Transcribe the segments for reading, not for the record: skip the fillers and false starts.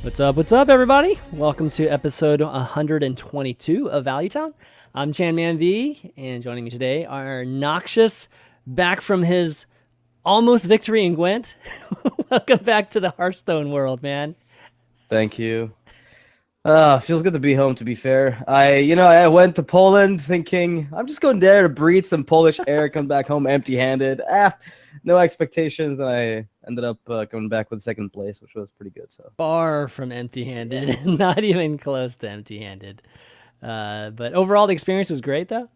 What's up, everybody? Welcome to episode 122 of Value Town. I'm ChanManV, and joining me today are Noxious, back from his almost victory in Gwent. Welcome back to the Hearthstone world, man. Thank you. Feels good to be home, to be fair. I went to Poland thinking, I'm just going there to breathe some Polish air, come back home empty-handed. No expectations, and I ended up coming back with second place, which was pretty good. So Far from empty-handed, not even close to empty-handed. But overall, the experience was great, though.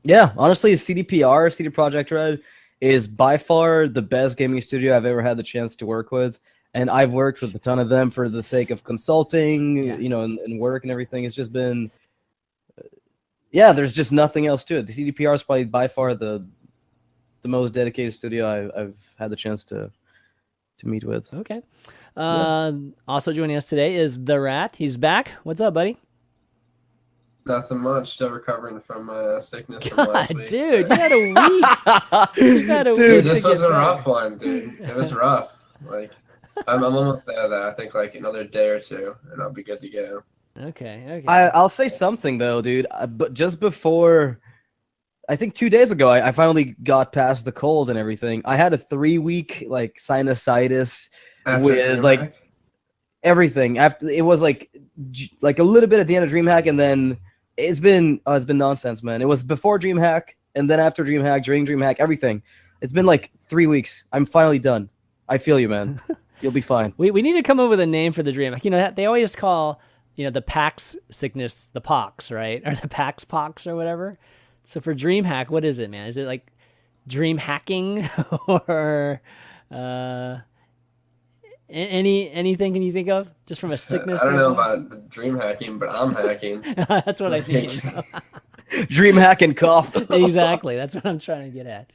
Yeah, honestly, CDPR, CD Projekt Red, is by far the best gaming studio I've ever had the chance to work with. And I've worked with a ton of them for the sake of consulting, and work and everything. It's just been, there's just nothing else to it. The CDPR is probably by far the most dedicated studio I've had the chance to meet with. Okay. Also joining us today is Th3rat. He's back. What's up, buddy? Nothing much. Still recovering from sickness from God, last week. dude, you had a week. You had a week. Dude, this to was get a better. rough one, dude. It was rough. Like, I'm almost there, though. I think like another day or two, and I'll be good to go. Okay. I'll say something though, dude. But just before, I think 2 days ago, I finally got past the cold and everything. I had a 3-week like sinusitis After with like DreamHack? everything. After it was like a little bit at the end of DreamHack, and then it's been nonsense, man. It was before DreamHack, and then after DreamHack, during DreamHack, everything. It's been like 3 weeks. I'm finally done. I feel you, man. You'll be fine. We need to come up with a name for the dream. You know, they always call, the PAX sickness the pox, right? Or the PAX pox or whatever. So for DreamHack, what is it, man? Is it like dream hacking or anything can you think of just from a sickness I don't know standpoint? about the dream hacking, but I'm hacking. That's what I mean. DreamHack and cough. Exactly. That's what I'm trying to get at.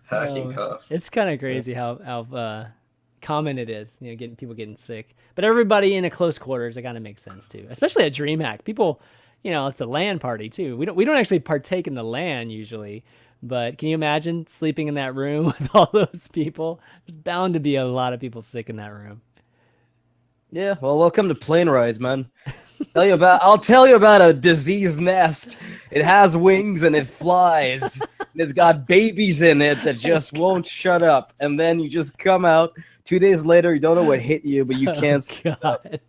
Hacking cough. It's kind of crazy how common it is, getting people getting sick. But everybody in a close quarters, it kind of makes sense too. Especially at DreamHack, people, it's a LAN party too. We don't actually partake in the LAN usually, but can you imagine sleeping in that room with all those people? There's bound to be a lot of people sick in that room. Yeah, well, welcome to plane rides, man. I'll tell you about a disease nest. It has wings and it flies. And it's got babies in it that just won't shut up. And then you just come out 2 days later, you don't know what hit you, but you can't stop. God.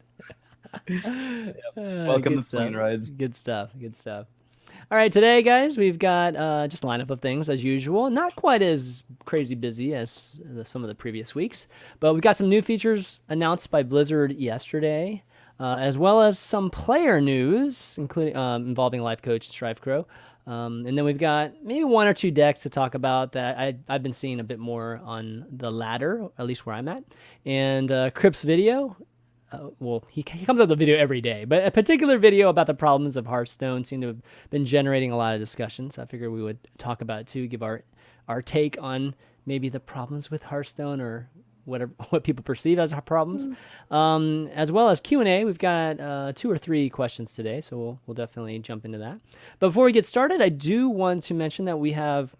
Welcome Good to plane stuff. rides. Good stuff. All right, today, guys, we've got just a lineup of things as usual. Not quite as crazy busy as some of the previous weeks, but we've got some new features announced by Blizzard yesterday, as well as some player news, including involving Lifecoach and Strifecro. And then we've got maybe one or two decks to talk about that I've been seeing a bit more on the ladder, at least where I'm at. And Kripp's video. He comes up with a video every day, but a particular video about the problems of Hearthstone seemed to have been generating a lot of discussion. So I figured we would talk about it too, give our take on maybe the problems with Hearthstone or what people perceive as problems, as well as Q&A. We've got 2 or 3 questions today, so we'll definitely jump into that. But before we get started, I do want to mention that we have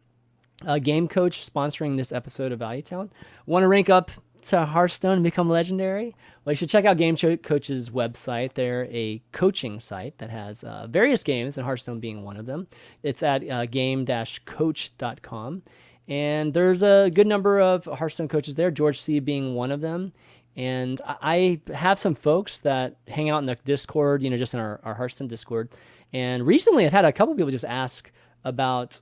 a Game Coach sponsoring this episode of Value Town. Want to rank up to Hearthstone and become legendary? Well, you should check out Game Coach's website. They're a coaching site that has various games, and Hearthstone being one of them. It's at game-coach.com. And there's a good number of Hearthstone coaches there, George C. being one of them. And I have some folks that hang out in the Discord, just in our Hearthstone Discord. And recently I've had a couple people just ask about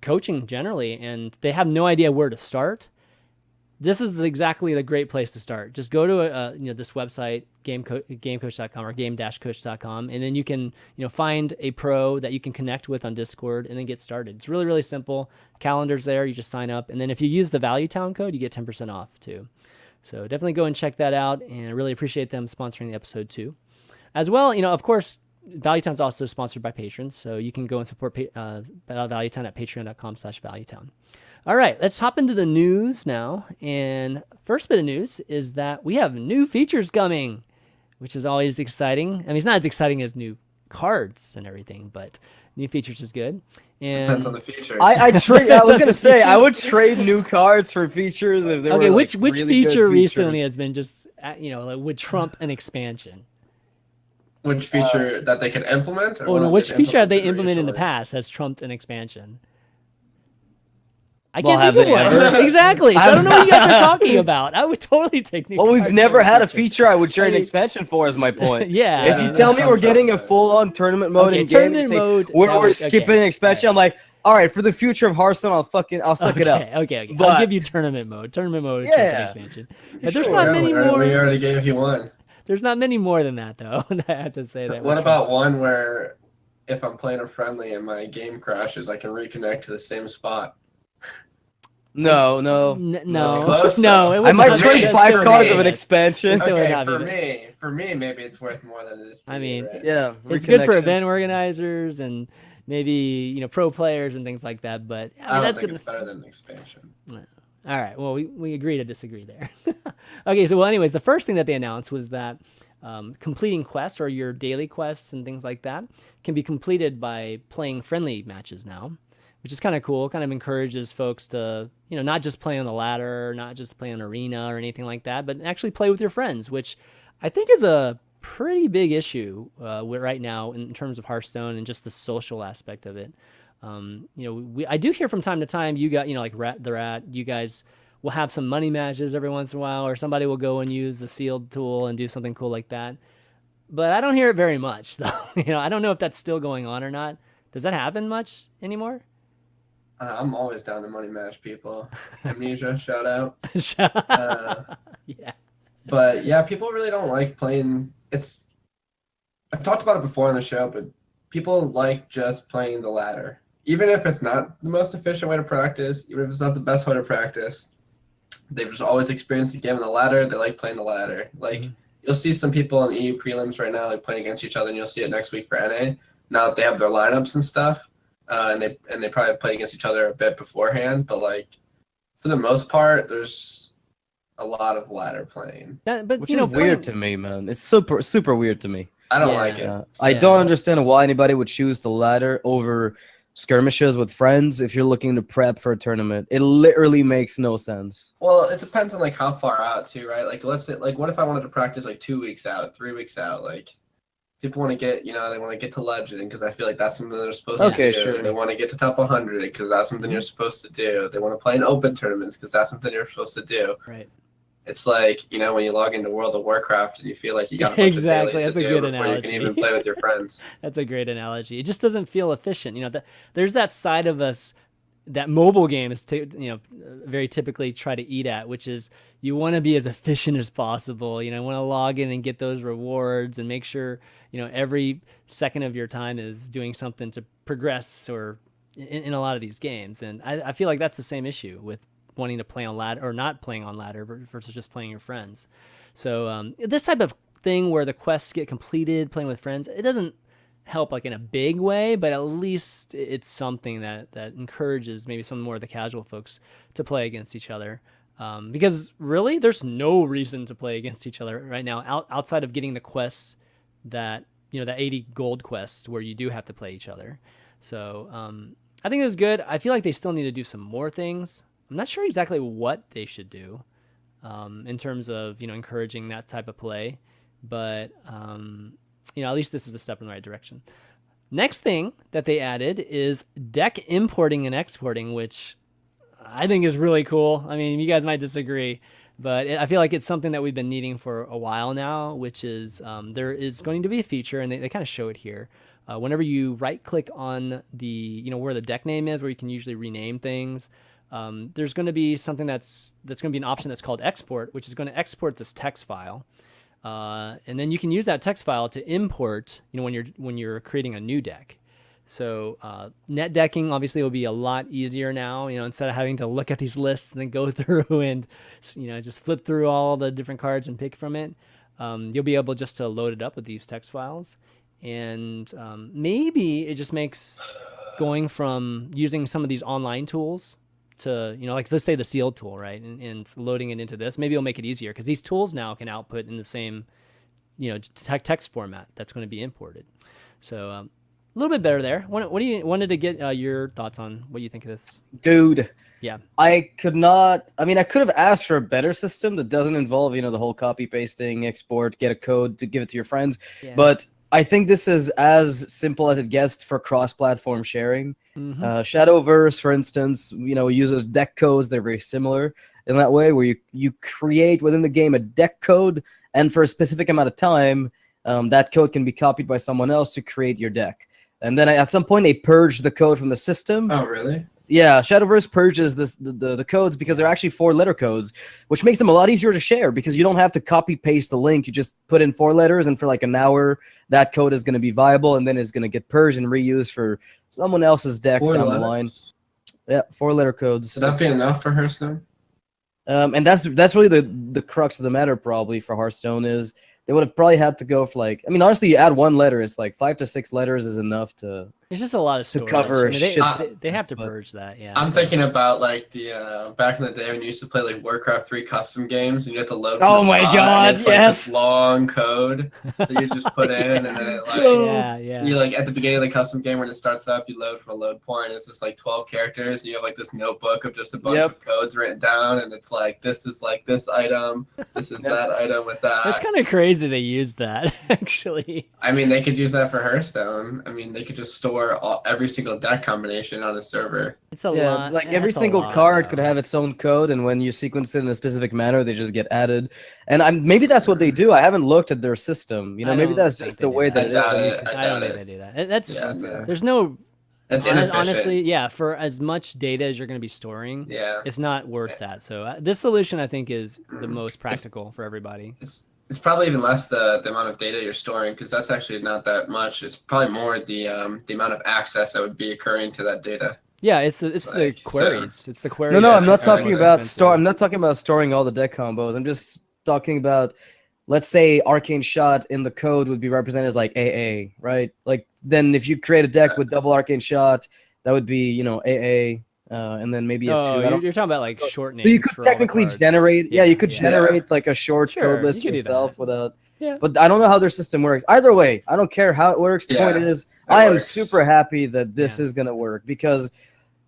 coaching generally, and they have no idea where to start. This is exactly the great place to start. Just go to this website, gamecoach.com or game-coach.com, and then you can find a pro that you can connect with on Discord and then get started. It's really, really simple. Calendar's there. You just sign up, and then if you use the Value Town code, you get 10% off too. So definitely go and check that out, and I really appreciate them sponsoring the episode too. As well, of course, Value Town's also sponsored by patrons, so you can go and support Value Town at patreon.com/ValueTown. All right, let's hop into the news now. And first bit of news is that we have new features coming, which is always exciting. I mean, it's not as exciting as new cards and everything, but new features is good. Depends on And the features. I trade. I was gonna say I Features. would trade new cards for features if they okay, were like, which really feature good recently features. has been just like, would trump an expansion? Which feature that they can implement, or Oh one no, that which they've feature have they implemented implemented in the recently? past has trumped an expansion? I Well, can't think have of they one. ever? Exactly. So I don't know what you guys are talking about. I would totally take new Well, we've cards never over had a features. feature I would trade I an mean, expansion for. Is my point. yeah, I If Yeah, you mean, tell that's me what we're I'm trying to getting a say. full-on tournament mode okay, in game, you tournament say mode. we're Okay, skipping an expansion. all I'm like, all right, for the future of Hearthstone, I'll suck it up. okay. I'll give But you tournament mode. Tournament mode would trump an yeah, expansion. for But there's sure. not Yeah, many we more. already gave you one. There's not many more than that though. I have to say that would What trump. about one where if I'm playing a friendly and my game crashes, I can reconnect to the same spot? No, That's No, close no, it though. I would might not. For trade me, That still five for would not cards of be an me. good. It expansion. still would Okay, not be good. for me, maybe it's worth more than it is to I you, mean, right? Yeah, it's good for event reconnections. organizers and maybe pro players and things like that. But I I mean, don't that's think good. it's better than an expansion. All right. Well, we agree to disagree there. Okay. So, well, anyways, the first thing that they announced was that completing quests or your daily quests and things like that can be completed by playing friendly matches now, which is kind of cool. Kind of encourages folks to, not just play on the ladder, not just play on arena or anything like that, but actually play with your friends, which I think is a pretty big issue right now in terms of Hearthstone and just the social aspect of it. I do hear from time to time you got, like Th3rat, you guys will have some money matches every once in a while, or somebody will go and use the sealed tool and do something cool like that. But I don't hear it very much, though. I don't know if that's still going on or not. Does that happen much anymore? I'm always down to money match people. Amnesia, shout out. Yeah. But yeah, people really don't like playing. I've talked about it before on the show, but people like just playing the ladder. Even if it's not the most efficient way to practice, even if it's not the best way to practice, they've just always experienced the game on the ladder. They like playing the ladder. Like you'll see some people in the EU prelims right now, like playing against each other, and you'll see it next week for NA. Now that they have their lineups and stuff, and they probably played against each other a bit beforehand. But like for the most part, there's a lot of ladder playing. But Which is weird to me, man. It's super weird to me. I don't Yeah. like it. I Yeah. don't understand why anybody would choose the ladder over skirmishes with friends if you're looking to prep for a tournament. It literally makes no sense. Well, it depends on like how far out too, right? Like let's say like what if I wanted to practice like 2 weeks out, 3 weeks out? Like people want to get, they want to get to legend because I feel like that's something they're supposed to Okay, do. sure. They want to get to top 100 because that's something you're supposed to do. They want to play in open tournaments because that's something you're supposed to do. Right. It's like, when you log into World of Warcraft and you feel like you got a bunch Exactly. of dailies That's to a do good before you can analogy. even play with your friends. That's a great analogy. It just doesn't feel efficient. There's that side of us that mobile games, very typically try to eat at, which is you want to be as efficient as possible. You want to log in and get those rewards and make sure, every second of your time is doing something to progress or in a lot of these games. And I feel like that's the same issue with wanting to play on ladder or not playing on ladder versus just playing your friends. So this type of thing where the quests get completed playing with friends, it doesn't help like in a big way, but at least it's something that encourages maybe some more of the casual folks to play against each other. Because really there's no reason to play against each other right now outside of getting the quests that, that 80 gold quests where you do have to play each other. So I think it's good. I feel like they still need to do some more things. I'm not sure exactly what they should do in terms of, encouraging that type of play, but at least this is a step in the right direction. Next thing that they added is deck importing and exporting, which I think is really cool. I mean, you guys might disagree, but I feel like it's something that we've been needing for a while now, which is there is going to be a feature, and they kind of show it here. Whenever you right-click on the, where the deck name is, where you can usually rename things, there's going to be something that's going to be an option that's called export, which is going to export this text file. And then you can use that text file to import, when you're creating a new deck. So net decking obviously will be a lot easier now, instead of having to look at these lists and then go through and, just flip through all the different cards and pick from it. You'll be able just to load it up with these text files. And maybe it just makes going from using some of these online tools to, like let's say the sealed tool, right? And loading it into this, maybe it'll make it easier because these tools now can output in the same, text format that's going to be imported. So little bit better there. What do you wanted to get your thoughts on what you think of this? Dude, Yeah. I could not. I mean, I could have asked for a better system that doesn't involve, the whole copy pasting, export, get a code to give it to your friends. Yeah. But I think this is as simple as it gets for cross-platform sharing. Shadowverse, for instance, uses deck codes. They're very similar in that way, where you create within the game a deck code, and for a specific amount of time, that code can be copied by someone else to create your deck. And then at some point, they purge the code from the system. Oh, really? Yeah, Shadowverse purges the codes because they're actually 4-letter codes, which makes them a lot easier to share because you don't have to copy paste the link. You just put in 4 letters, and for like an hour, that code is going to be viable, and then it's going to get purged and reused for someone else's deck 4 down letters? the line. Yeah, 4-letter codes. Would that be enough for Hearthstone? And that's really the crux of the matter probably for Hearthstone is they would have probably had to go for like, I mean, honestly, you add 1 letter, it's like 5 to 6 letters is enough to. It's just a lot of storage. cover I mean, shit. they have to But- purge that. Yeah. I'm so- thinking about like the back in the day when you used to play like Warcraft 3 custom games and you had to load. Oh from the my spot, God, and it's, like, yes. this long code that you just put in, and then it, like Yeah. you like at the beginning of the custom game when it starts up, you load from a load point. It's just like 12 characters. And you have like this notebook of just a bunch Yep. of codes written down, and it's like this is like this item, this is that item with that. It's kind of crazy they use that actually. I mean, they could use that for Hearthstone. I mean, they could just store every single deck combination on a server. It's a Yeah, lot. like every that's a single lot, card though. could have its own code, and when you sequence it in a specific manner, they just get added. And maybe that's what they do. I haven't looked at their system. I Maybe don't that's think just they the do way that. that I it doubt is. it. I mean, I I don't doubt think it. they do that. That's Yeah, no. there's no That's inefficient. honestly, yeah. For as much data as you're going to be storing, Yeah. it's not worth that. So this solution, I think, is the most practical for everybody. It's probably even less the amount of data you're storing because that's actually not that much. It's probably more the amount of access that would be occurring to that data. Yeah, it's the Like, queries. It's the queries. No, I'm that not are talking most about expensive. I'm not talking about storing all the deck combos. I'm just talking about, let's say, Arcane Shot in the code would be represented as like AA, right? Like then if you create a deck with double Arcane Shot, that would be AA, and then maybe a 2. Oh, I don't- you're talking about like short names. So you could for all the technically cards. generate, you could yeah. generate like a short Sure, code list you could do yourself that. without. Yeah. But I don't know how their system works. Either way, I don't care how it works. The Yeah, point is, it I am works. super happy that this Yeah. is gonna work because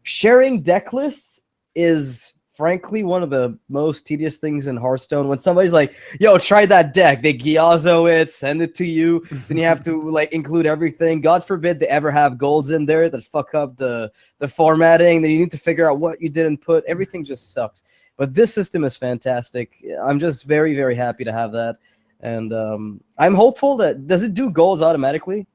sharing deck lists is frankly one of the most tedious things in Hearthstone. When somebody's like, "Yo, try that deck," they Gyazo it, send it to you, then you have to like include everything. God forbid they ever have golds in there that fuck up the formatting. Then you need to figure out what you didn't put. Everything just sucks. But this system is fantastic. I'm just very, very happy to have that. And I'm hopeful that does it do goals automatically?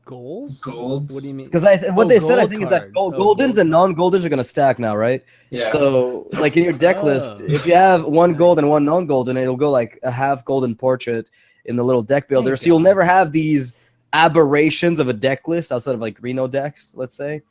Goals? Golds. What do you mean? Because what Oh, they said, I gold think, is that cards. Oh, goldens gold and non-goldens are gonna stack now, right? Yeah. So, like in your deck list, Oh. if you have one gold and Nice. one non-golden, it'll go like a half golden portrait in the little deck builder. Thank So you'll God. never have these aberrations of a deck list outside of like Reno decks, let's say,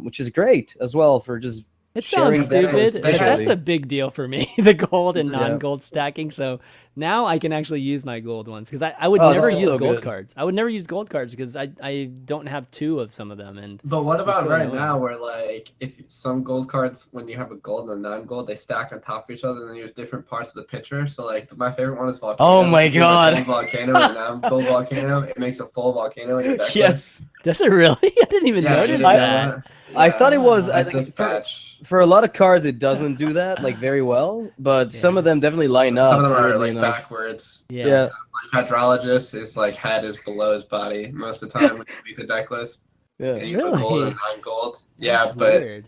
which is great as well for just. It sharing sounds deck lists, stupid, but that's especially. a big deal for me. The gold and Yeah. non-gold stacking. So now I can actually use my gold ones because I would Oh, never this is use so gold good. cards. I would never use gold cards because I don't have 2 of some of them. And But what about so right annoying. now where like if some gold cards when you have a gold and a non-gold they stack on top of each other and then you have different parts of the picture. So like my favorite one is volcano. Oh my If you have a God. gold volcano and non-gold volcano. It makes a full volcano in your deck list. Yes, does it really? I didn't even Yeah, notice you didn't know that. I thought it was. I That's think this for, patch. for a lot of cards, it doesn't do that like very well, but some Yeah. of them definitely line up. Some of them are weirdly like enough. backwards. Yeah. Yeah. Like hydrologist is like head is below his body most of the time when you make the deck list. Yeah. And you put gold Really? and non-gold. Yeah, That's but weird.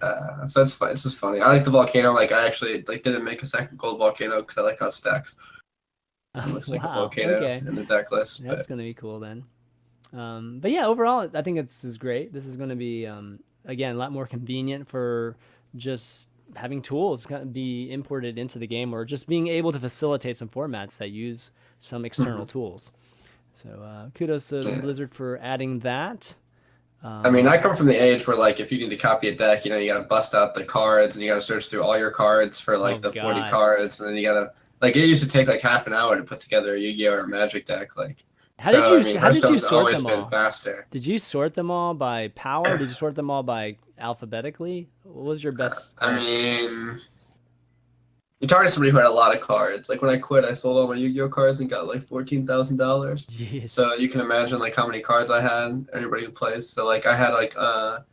so it's fun. It's just funny. I like the volcano. Like I actually like didn't make a second gold volcano because I like how it stacks. It looks like a Wow, volcano okay. in the deck list. That's But gonna be cool then. But yeah, overall, I think this is great. This is gonna be again a lot more convenient for just having tools be imported into the game or just being able to facilitate some formats that use some external tools. So kudos to Yeah. Blizzard for adding that. I mean, I come from the age where like if you need to copy a deck, you know, you got to bust out the cards and you got to search through all your cards for like Oh, the 40 God. cards, and then you got to like it used to take like half an hour to put together a Yu-Gi-Oh or a Magic deck. Like How did you- I mean, how did you Hearthstone's sort always them been all? faster. Did you sort them all by power? Did you sort them all by alphabetically? What was your best? I mean, You're talking to somebody who had a lot of cards. Like when I quit, I sold all my Yu-Gi-Oh cards and got like $14,000. Jeez. So you can imagine like how many cards I had. Anybody who plays. So like I had like a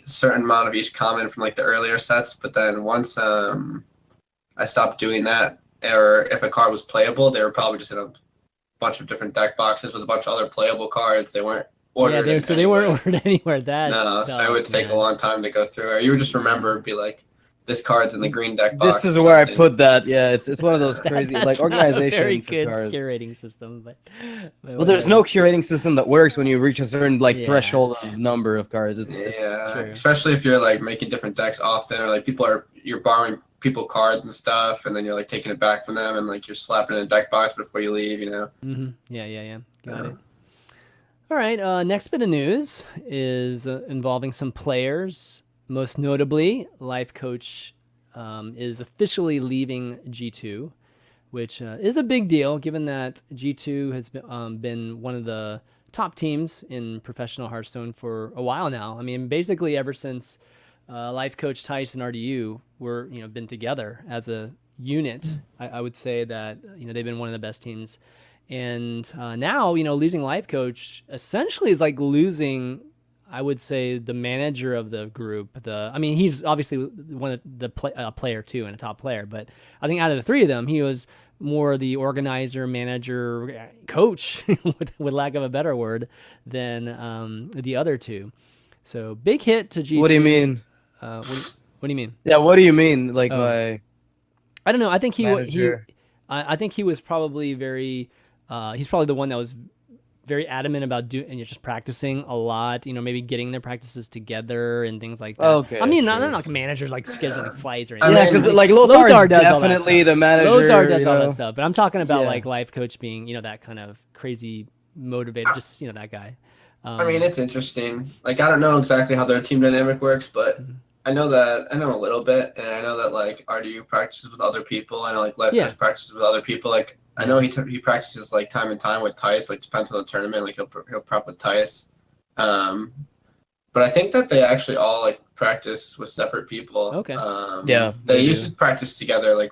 certain amount of each common from like the earlier sets. But then once I stopped doing that, or if a card was playable, they were probably just in a bunch of different deck boxes with a bunch of other playable cards. They weren't ordered. Yeah, so they weren't ordered anywhere. That's no. tough, So it would take man. a long time to go through. Or you would just remember, be like, this card's in the green deck box. This is where I put that. Yeah, it's one of those That- crazy that's like not a organization very for good cards. curating system, but Well, there's no curating system that works when you reach a certain like Yeah. threshold of number of cards. It's Yeah, true. especially if you're like making different decks often, or like you're borrowing people cards and stuff, and then you're like taking it back from them, and like you're slapping in a deck box before you leave, you know. Yeah. Got it. All right. Next bit of news is involving some players. Most notably, Lifecoach is officially leaving G2, which is a big deal given that G2 has been one of the top teams in professional Hearthstone for a while now. I mean, basically ever since Lifecoach, Tice, and RDU were been together as a unit. I would say that they've been one of the best teams. And now, losing Lifecoach essentially is like losing, I would say, the manager of the group. He's obviously one of the player too and a top player, but I think out of the three of them, he was more the organizer, manager, coach, with lack of a better word, than the other two. So big hit to G2. What do you mean? What do you mean? Yeah, what do you mean? Like by I don't know. I think manager? I think he was probably very. He's probably the one that was very adamant about just practicing a lot. Maybe getting their practices together and things like that. Okay, I mean, sure. not like managers like scheduling flights or anything. Yeah, because like Lothar is does all that definitely stuff. the manager. Lothar does all you know? that stuff, but I'm talking about Yeah. like Lifecoach being that kind of crazy motivator, just that guy. I mean, it's interesting. Like, I don't know exactly how their team dynamic works, but I know a little bit, and I know that like RDU practices with other people. I know like Lifecoach practices with other people. Like, I know he practices like time and time with Tice. Like, depends on the tournament. Like, he'll prep with Tice. But I think that they actually all like practice with separate people. Okay. Yeah, They used to practice together like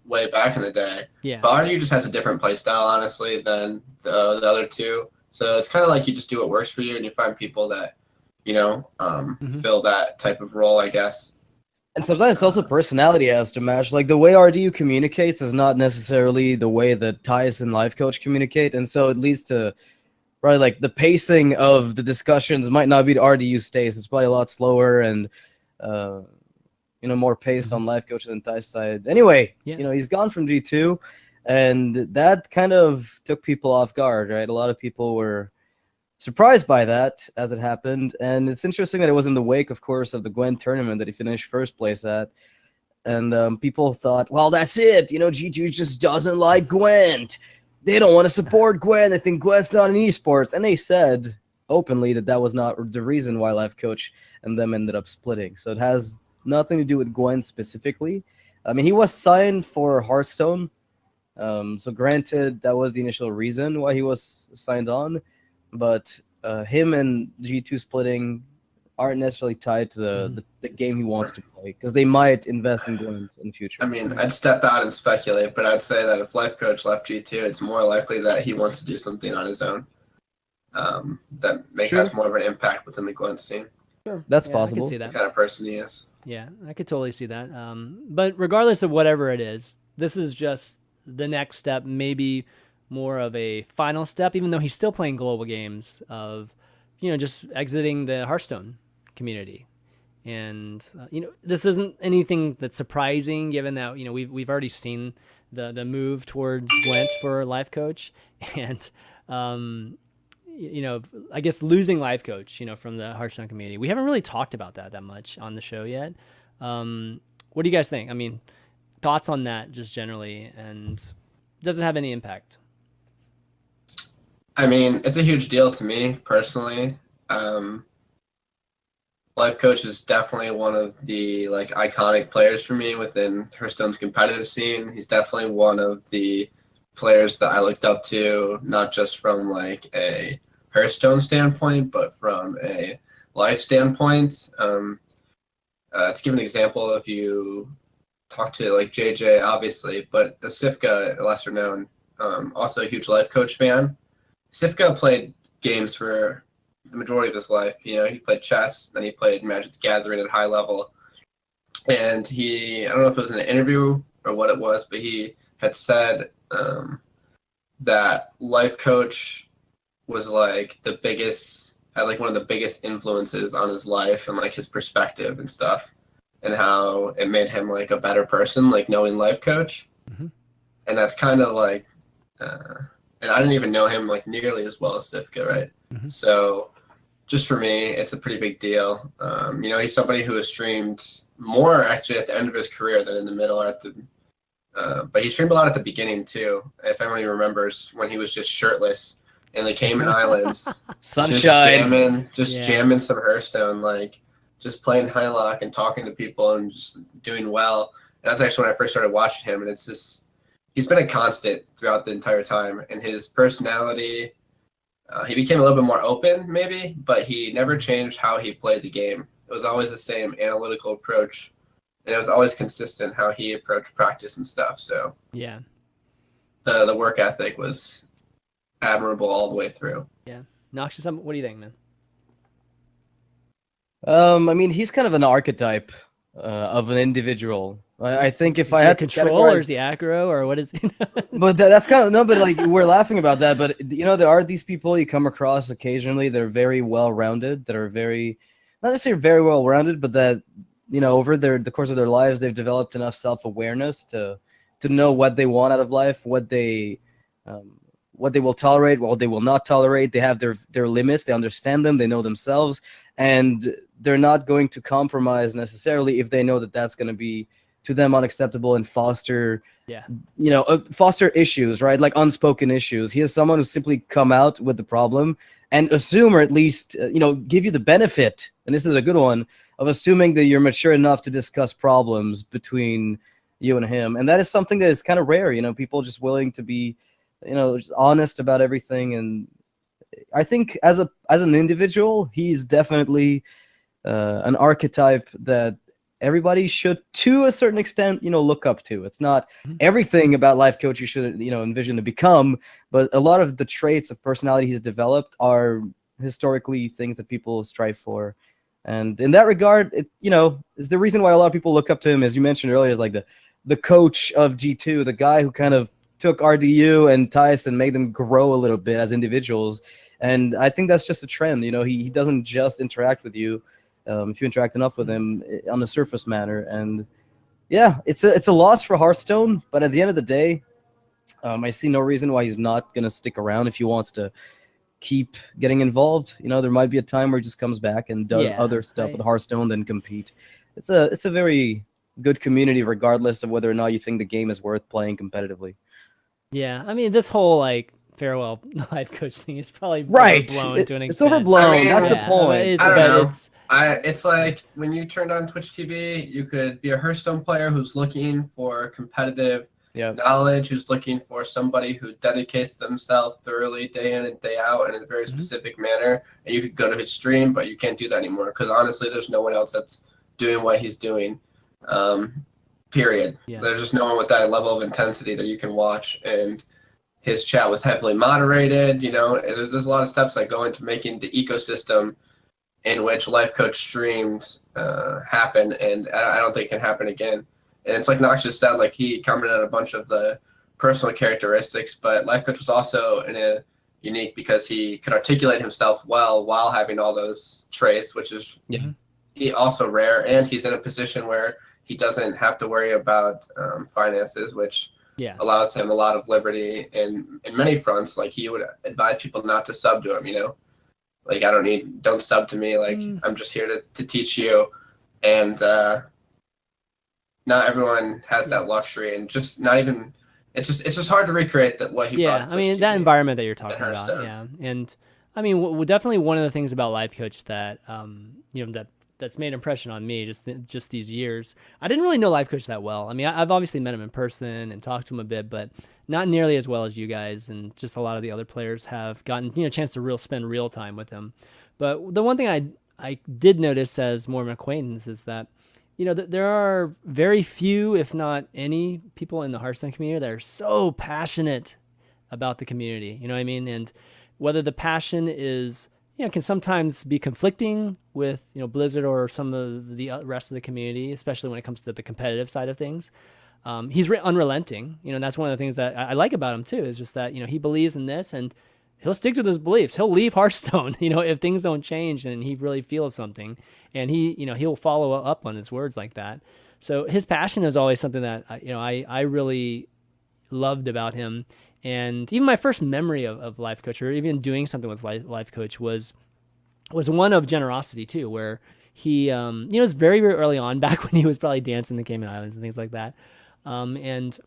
way back in the day. Yeah. But RDU just has a different play style, honestly, than the other two. So it's kind of like you just do what works for you, and you find people that fill that type of role, I guess. And sometimes it's also personality has to match. Like the way RDU communicates is not necessarily the way that Tice and Lifecoach communicate, and so it leads to probably like the pacing of the discussions might not be the RDU's taste. It's probably a lot slower and more paced on Lifecoach than Tice's side. Anyway, he's gone from G2, and that kind of took people off guard, right? A lot of people were surprised by that as it happened, and it's interesting that it was in the wake, of course, of the Gwent tournament that he finished first place at, and people thought, well, that's it, G2 just doesn't like Gwent. They don't want to support Gwent. They think Gwent's not in esports, and they said openly that was not the reason why Lifecoach and them ended up splitting. So it has nothing to do with Gwent specifically. I mean, he was signed for Hearthstone, so granted, that was the initial reason why he was signed on. But him and G2 splitting aren't necessarily tied to the game he wants to play, because they might invest in Gwent in the future. I mean, I'd step out and speculate, but I'd say that if Lifecoach left G2, it's more likely that he wants to do something on his own that has more of an impact within the Gwent scene. Sure. That's I possible. can see that. The kind of person he is. Yeah, I could totally see that. But regardless of whatever it is, this is just the next step, maybe more of a final step, even though he's still playing global games, of just exiting the Hearthstone community. And this isn't anything that's surprising, given that we've already seen the move towards Gwent for Lifecoach, and I guess losing Lifecoach from the Hearthstone community. We haven't really talked about that much on the show yet. What do you guys think? I mean, thoughts on that just generally, and does it have any impact? I mean, it's a huge deal to me personally. Lifecoach is definitely one of the like iconic players for me within Hearthstone's competitive scene. He's definitely one of the players that I looked up to, not just from like a Hearthstone standpoint, but from a life standpoint. To give an example, if you talked to like JJ, obviously, but the Sifka, lesser known, also a huge Lifecoach fan. Sifka played games for the majority of his life. You know, he played chess, then he played Magic the Gathering at high level. And I don't know if it was in an interview or what it was, but he had said that Lifecoach was like had like one of the biggest influences on his life and like his perspective and stuff, and how it made him like a better person, like knowing Lifecoach. Mm-hmm. And that's kind of like, and I didn't even know him like nearly as well as Sifka, right? Mm-hmm. So just for me, it's a pretty big deal. You know, he's somebody who has streamed more actually at the end of his career than in the middle or but he streamed a lot at the beginning too. If anyone remembers when he was just shirtless in the Cayman Islands, Sunshine, just jamming some Hearthstone, like just playing Highlock and talking to people and just doing well. And that's actually when I first started watching him, and it's just he's been a constant throughout the entire time. And his personality, he became a little bit more open maybe, but he never changed how he played the game. It was always the same analytical approach, and it was always consistent how he approached practice and stuff. So yeah, the work ethic was admirable all the way through. Yeah. Noxious, what do you think, man? I mean, he's kind of an archetype of an individual. I think if I had to control, or is he aggro, or what is he? But that's kind of no. But like we're laughing about that. But you know, there are these people you come across occasionally that are very well-rounded, that are very not necessarily very well-rounded, but that you know over the course of their lives they've developed enough self-awareness to know what they want out of life, what they will tolerate, what they will not tolerate. They have their limits. They understand them. They know themselves, and they're not going to compromise necessarily if they know that that's going to be to them unacceptable and foster foster issues, right? Like unspoken issues. He is someone who simply come out with the problem and assume, or at least give you the benefit, and this is a good one, of assuming that you're mature enough to discuss problems between you and him. And that is something that is kind of rare, people just willing to be just honest about everything. And I think as an individual, he's definitely an archetype that everybody should, to a certain extent, look up to. It's not everything about Lifecoach you should, envision to become, but a lot of the traits of personality he's developed are historically things that people strive for. And in that regard, it, is the reason why a lot of people look up to him, as you mentioned earlier, is like the coach of G2, the guy who kind of took RDU and Tice and made them grow a little bit as individuals. And I think that's just a trend. He doesn't just interact with you. If you interact enough with him on a surface manner. And yeah, it's a loss for Hearthstone, but at the end of the day, I see no reason why he's not going to stick around if he wants to keep getting involved. There might be a time where he just comes back and does other stuff with Hearthstone than compete. It's a very good community regardless of whether or not you think the game is worth playing competitively. Yeah, I mean, this whole farewell Lifecoach thing is probably right. overblown to an extent. It's overblown. I mean, that's the point. I don't know. It's like when you turned on Twitch TV, you could be a Hearthstone player who's looking for competitive knowledge, who's looking for somebody who dedicates themselves thoroughly day in and day out in a very specific manner. And you could go to his stream, but you can't do that anymore because honestly, there's no one else that's doing what he's doing. Period. Yeah. There's just no one with that level of intensity that you can watch. And his chat was heavily moderated. There's a lot of steps that go into making the ecosystem in which Lifecoach streamed happen, and I don't think it can happen again. And it's like Noxious said, like he commented on a bunch of the personal characteristics, but Lifecoach was also unique because he could articulate himself well while having all those traits, which is also rare. And he's in a position where he doesn't have to worry about finances, which allows him a lot of liberty in many fronts. Like he would advise people not to sub to him, like don't sub to me. Like I'm just here to teach you. And not everyone has that luxury, and just not even, it's just hard to recreate what he brought to I mean, TV that environment that you're talking about. Hearthstone. Yeah. And I mean, definitely one of the things about Lifecoach that, that's made an impression on me just these years. I didn't really know Lifecoach that well. I mean, I've obviously met him in person and talked to him a bit, but not nearly as well as you guys, and just a lot of the other players have gotten a chance to spend real time with him. But the one thing I did notice as more of an acquaintance is that there are very few, if not any, people in the Hearthstone community that are so passionate about the community. You know what I mean? And whether the passion is, can sometimes be conflicting with, Blizzard or some of the rest of the community, especially when it comes to the competitive side of things. He's unrelenting. That's one of the things that I like about him too, is just that, he believes in this and he'll stick to those beliefs. He'll leave Hearthstone, if things don't change and he really feels something, and he'll follow up on his words like that. So his passion is always something that I really loved about him. And even my first memory of Lifecoach, or even doing something with Lifecoach, was one of generosity too, where he, it was very, very early on, back when he was probably dancing the Cayman Islands and things like that. And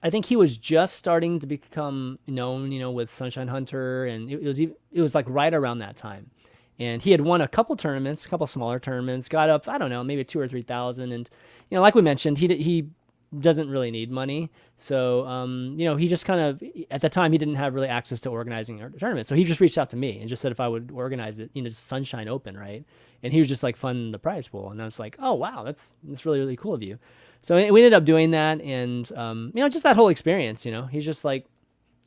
I think he was just starting to become known, with Sunshine Hunter, and it was like right around that time. And he had won a couple tournaments, a couple smaller tournaments, got up, I don't know, maybe 2,000 or 3,000. And, like we mentioned, he doesn't really need money. So, he just kind of, at the time, he didn't have really access to organizing a tournament. So he just reached out to me and just said if I would organize it, Sunshine Open, right? And he was just like funding the prize pool. And I was like, oh, wow, that's really, really cool of you. So we ended up doing that. And, just that whole experience, he's just like,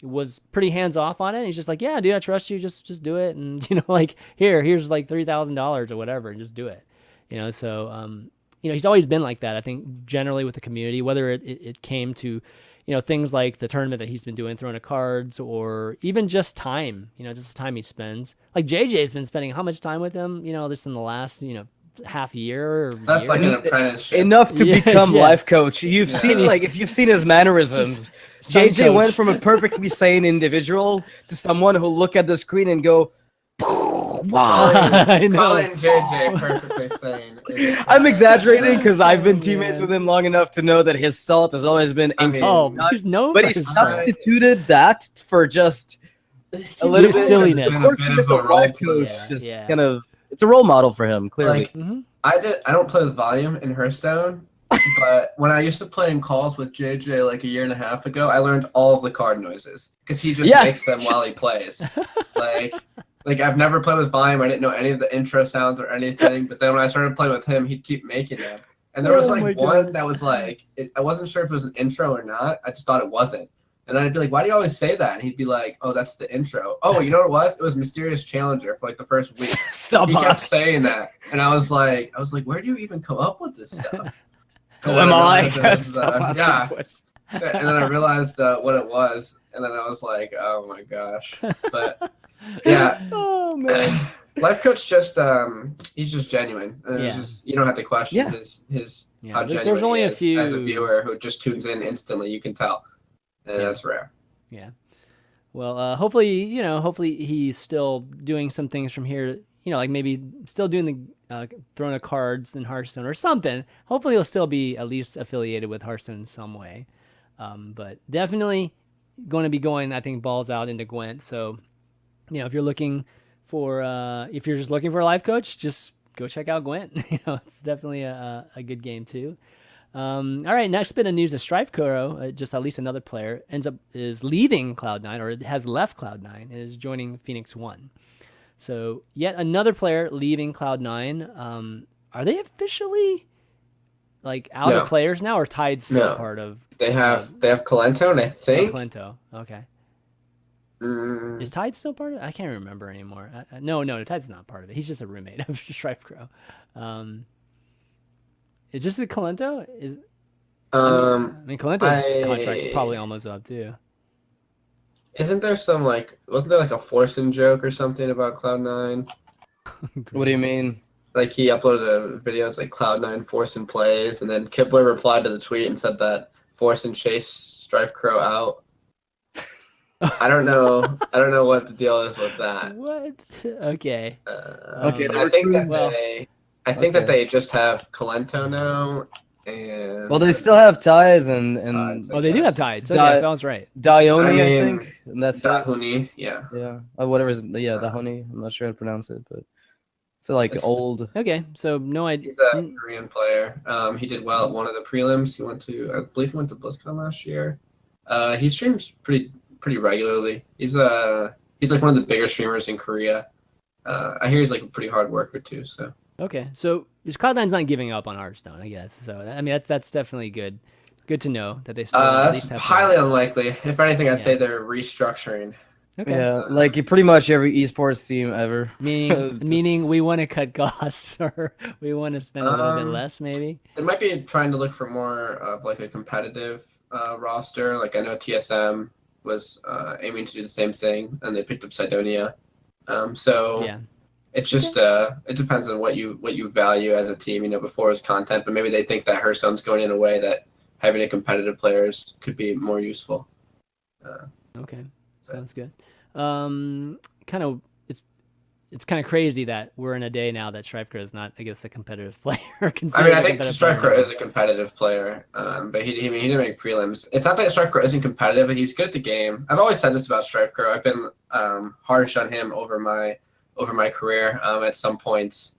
was pretty hands off on it. He's just like, yeah, dude, I trust you. Just do it. And, like, here's like $3,000 or whatever, and just do it. So, he's always been like that. I think generally with the community, whether it came to, things like the tournament that he's been doing, throwing of cards, or even just time, just the time he spends. Like JJ's been spending how much time with him, just in the last, half year. Or That's year. like an apprenticeship. Enough to become yeah. life coach. You've seen if you've seen his mannerisms. JJ coach. went from a perfectly sane individual to someone who'll look at the screen and go, wow. I know. Calling JJ perfectly sane. I'm exaggerating because I've been teammates with him long enough to know that his salt has always been He's known but for he his salt. substituted that for just a little bit silliness. Been a bit of a role coach. Yeah. Just Yeah. kind of, it's a role model for him, clearly. Like, I don't play with volume in Hearthstone, but when I used to play in calls with JJ like a year and a half ago, I learned all of the card noises because he just makes them while he plays. Like I've never played with volume. I didn't know any of the intro sounds or anything. But then when I started playing with him, he'd keep making them. And there was like one that was like, I wasn't sure if it was an intro or not. I just thought it wasn't. And then I'd be like, why do you always say that? And he'd be like, oh, that's the intro. Oh, you know what it was? It was Mysterious Challenger for like the first week. He kept saying that. And I was like, where do you even come up with this stuff? Who am I? Yeah. And then I realized what it was. And then I was like, oh my gosh. But yeah. Oh man. Lifecoach just he's just genuine. And it's just, you don't have to question his how genuine there's only he a is few as a viewer who just tunes in instantly. You can tell. And that's rare. Yeah. Well, hopefully he's still doing some things from here, like maybe still doing the throwing of cards in Hearthstone or something. Hopefully he'll still be at least affiliated with Hearthstone in some way. But definitely going to be going, I think, balls out into Gwent. So, if you're looking for, if you're just looking for a life coach, just go check out Gwent. It's definitely a good game too. All right, next bit of news is Strifecro, just at least another player, is leaving Cloud9, or has left Cloud9 and is joining Phoenix One. So yet another player leaving Cloud9. Are they officially like out of players now, or Tide's still part of? They have Kalento, and I think Kalento. Okay. Is Tide still part of it? I can't remember anymore. No, Tide's not part of it. He's just a roommate of Strifecro. Is this a Kalento? I mean, Kalento's contract's probably almost up too. Isn't there some wasn't there like a Forsen joke or something about Cloud9? What do you mean? Like he uploaded a video, it's like Cloud9 Forsen plays, and then Kipler replied to the tweet and said that Forsen chased Strifecro out. I don't know what the deal is with that. What? Okay. Okay. I think that they just have Kalento now, and they still have ties and they do have ties. Okay, sounds right. Dione, I think, and that's Dahuni, yeah, whatever is Dahuni. I'm not sure how to pronounce it, but it's old. Okay, so no idea. He's a Korean player. He did well at one of the prelims. I believe he went to BlizzCon last year. He streams pretty regularly. He's like one of the bigger streamers in Korea. I hear he's like a pretty hard worker too. So Okay, so Cloud9's not giving up on Hearthstone, I guess. So I mean, that's definitely good. Good to know that they still at That's least have. highly unlikely. If anything, I'd Yeah. say they're restructuring. Okay. Yeah, like pretty much every esports team ever. Meaning Just- we want to cut costs or we want to spend a little bit less, maybe. They might be trying to look for more of like a competitive roster. Like I know TSM was aiming to do the same thing, and they picked up Sidonia. So Yeah. it's just it depends on what you value as a team. Before it was content, but maybe they think that Hearthstone's going in a way that having a competitive players could be more useful. Okay. Sounds good. Kind of it's kind of crazy that we're in a day now that Strifecro is not, I guess, a competitive player. I mean, I think Strifecro is a competitive player, but he didn't make prelims. It's not that Strifecro isn't competitive, but he's good at the game. I've always said this about Strifecro. I've been harsh on him over my career at some points,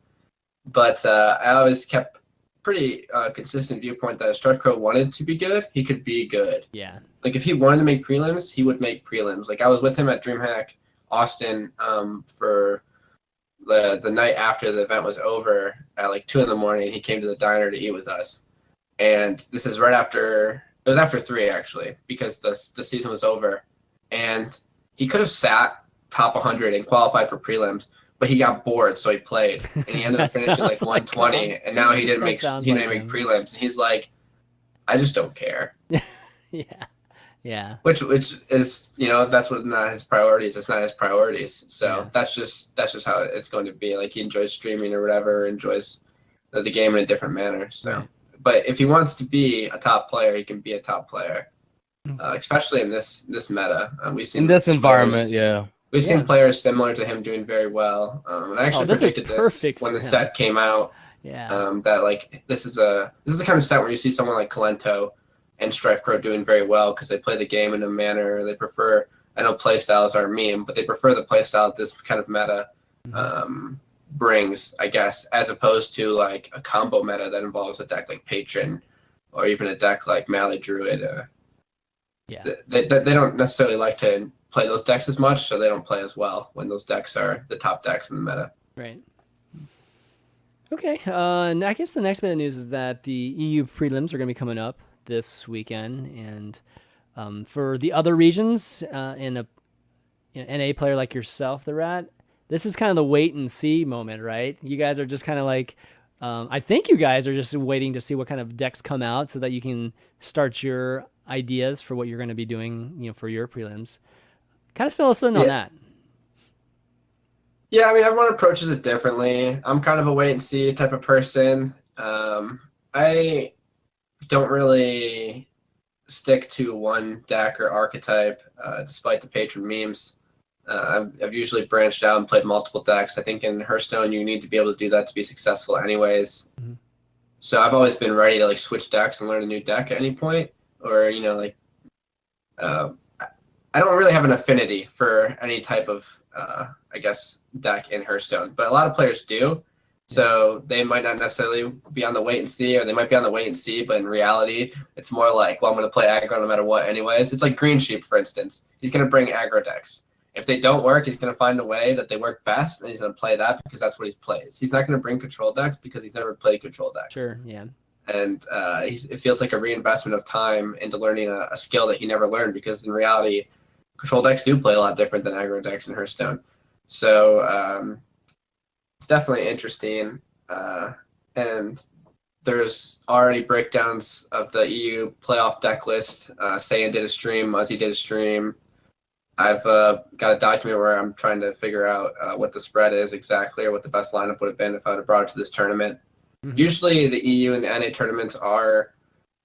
but I always kept pretty consistent viewpoint that if Strifecro wanted to be good, he could be good. Yeah. Like if he wanted to make prelims, he would make prelims. Like I was with him at DreamHack Austin for the night after the event was over at like 2 a.m. He came to the diner to eat with us, and this is right after it was after 3 actually, because the season was over, and he could have sat top 100 and qualified for prelims, but he got bored, so he played, and he ended up finishing like 120, and now he didn't make prelims, and he's like, I just don't care. Yeah. Yeah. Which is, that's what not his priorities. It's not his priorities. So Yeah. that's just how it's going to be. Like he enjoys streaming or whatever, enjoys the game in a different manner. So, Right. But if he wants to be a top player, he can be a top player. Especially in this meta, we've seen in this environment, players, we've seen players similar to him doing very well. And I actually predicted this when the set came out. Yeah. That like this is the kind of set where you see someone like Kalento and Strifecro doing very well because they play the game in a manner they prefer. I know playstyles are a meme, but they prefer the playstyle this kind of meta brings, I guess, as opposed to like a combo meta that involves a deck like Patron or even a deck like Mali Druid. They don't necessarily like to play those decks as much, so they don't play as well when those decks are the top decks in the meta. Right. Okay. And I guess the next bit of news is that the EU prelims are going to be coming up this weekend, and for the other regions, in a NA player like yourself, Th3rat, this is kind of the wait and see moment, right? You guys are just kind of like, I think you guys are just waiting to see what kind of decks come out so that you can start your ideas for what you're going to be doing, for your prelims. Kind of fill us in on that. Yeah, I mean, everyone approaches it differently. I'm kind of a wait and see type of person. I don't really stick to one deck or archetype, despite the Patron memes. I've usually branched out and played multiple decks. I think in Hearthstone, you need to be able to do that to be successful anyways. Mm-hmm. So I've always been ready to like switch decks and learn a new deck at any point. Or, I don't really have an affinity for any type of, I guess, deck in Hearthstone. But a lot of players do. So they might not necessarily be on the wait and see, or they might be on the wait and see, but in reality, it's more like, well, I'm going to play aggro no matter what anyways. It's like Green Sheep, for instance. He's going to bring aggro decks. If they don't work, he's going to find a way that they work best, and he's going to play that because that's what he plays. He's not going to bring control decks because he's never played control decks. Sure, yeah. And it feels like a reinvestment of time into learning a skill that he never learned, because in reality, control decks do play a lot different than aggro decks in Hearthstone. So it's definitely interesting. And there's already breakdowns of the EU playoff deck list. Saiyan did a stream, Muzzy did a stream. I've got a document where I'm trying to figure out what the spread is exactly, or what the best lineup would have been if I would have brought it to this tournament. Mm-hmm. Usually the EU and the NA tournaments are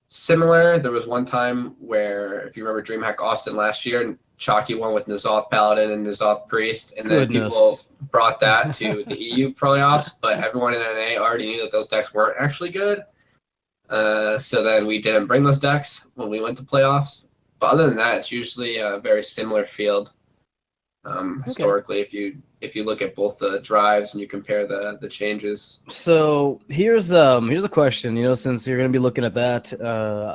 similar. There was one time where, if you remember DreamHack Austin last year, Chalky won with N'Zoth Paladin and N'Zoth Priest, and then people brought that to the EU playoffs, but everyone in NA already knew that those decks weren't actually good. So then we didn't bring those decks when we went to playoffs. But other than that, it's usually a very similar field. Historically, if you look at both the drives and you compare the changes. So here's a question. Since you're gonna be looking at that,